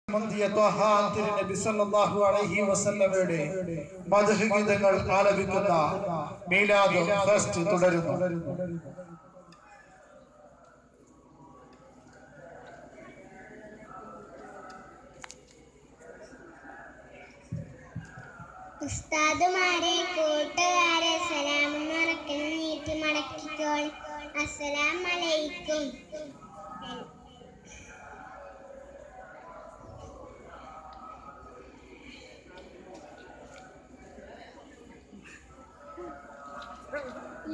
നബി സല്ലല്ലാഹു അലൈഹി വസല്ലമയുടെ മദ്ഹ് ഗീതങ്ങൾ ആലപിക്കുന്ന മീലാദ് ഫെസ്റ്റ് തുടരുന്നു. ഉസ്താദുമാരെ, കൂട്ടുകാരെ, സലാം മറക്കൽ നീട്ടി മടക്കിക്കോൾ. അസ്സലാമു അലൈക്കും.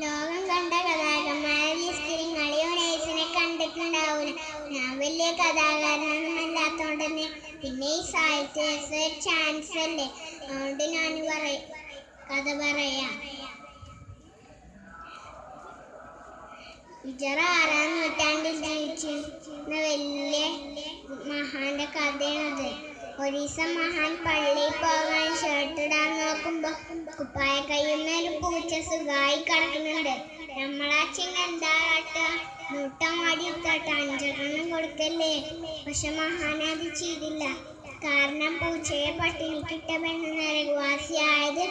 ലോകം കണ്ട കഥാകന്മാരെ ലിസ്റ്റിൽ കളിയോടേസിനെ കണ്ടിട്ടുണ്ടാവൂല. ഞാൻ വലിയ കഥാകാരനൊന്നും അല്ലാത്തോണ്ട് തന്നെ പിന്നെ ഈ സാഹിത്യ ചാൻസ് അല്ലേ, അതുകൊണ്ട് ഞാൻ കഥ പറയാം. ഇജറ 6-ാം നൂറ്റാണ്ടിൽ ജീവിച്ചിരുന്ന വലിയ മഹാന്റെ കഥയാണത്. ഒരീസം മഹാൻ പള്ളിയിൽ പോകാൻ ഷർട്ടിടാൻ നോക്കുമ്പോ കുപ്പായ കയ്യുന്നൊരു പൂച്ച സുഖമായി കിടക്കുന്നുണ്ട്. നമ്മളാച്ചിങ് എന്താ കാട്ടുക? നൂട്ടം വാടി എടുത്തോട്ടെ, 5 കൊടുക്കല്ലേ. പക്ഷെ മഹാൻ അത് ചെയ്തില്ല. കാരണം പൂച്ചയെ പട്ടിണിക്കിട്ട പെണ്ണ് നരകവാസിയായത്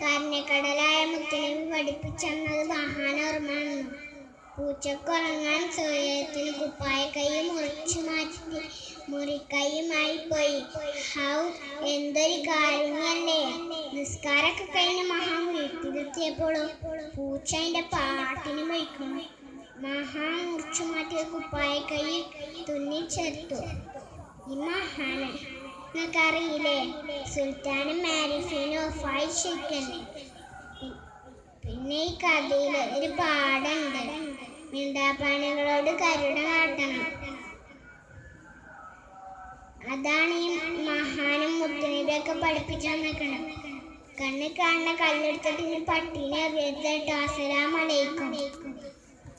കാരുണ്യക്കടലായ മുത്തനബി പഠിപ്പിച്ചെന്നത് മഹാൻ ഓർമ്മ വന്നു. പൂച്ചക്കുറങ്ങാൻ സൗകര്യത്തിന് കുപ്പായ കൈ മുറിച്ചു മാറ്റി മുറിക്കൈയുമായി പോയി. ഹൗ, എന്തൊരു കാരുണ്യല്ലേ! നിസ്കാരമൊക്കെ കഴിഞ്ഞ് മഹാൻ വീട്ടിലെത്തിയപ്പോഴും പൂച്ച അതിന്റെ പാട്ടിന് പോയിക്കുന്നു. മഹാൻ മുറിച്ചു മാറ്റിയ കുപ്പായ കൈ തുന്നിച്ചെടുത്തു. ഈ മഹാന് നിങ്ങൾക്കറിയില്ലേ, സുൽത്താനും മാരിഫീനും ഒഫായി ശരിക്കന്നെ. പിന്നെ ഈ കഥയിൽ ഒരു പാടുണ്ട്, മിണ്ടാപ്പാണികളോട് കരുണ കാട്ടണം. അതാണ് ഈ മഹാനും മുത്തുനബിയൊക്കെ പഠിപ്പിച്ചു തന്നേക്കണം. കണ്ണ് കാണുന്ന കല്ലെടുത്തിട്ട് പട്ടിനെ അറിയരുത് കേട്ടോ. അസ്സലാമു അലൈക്കും.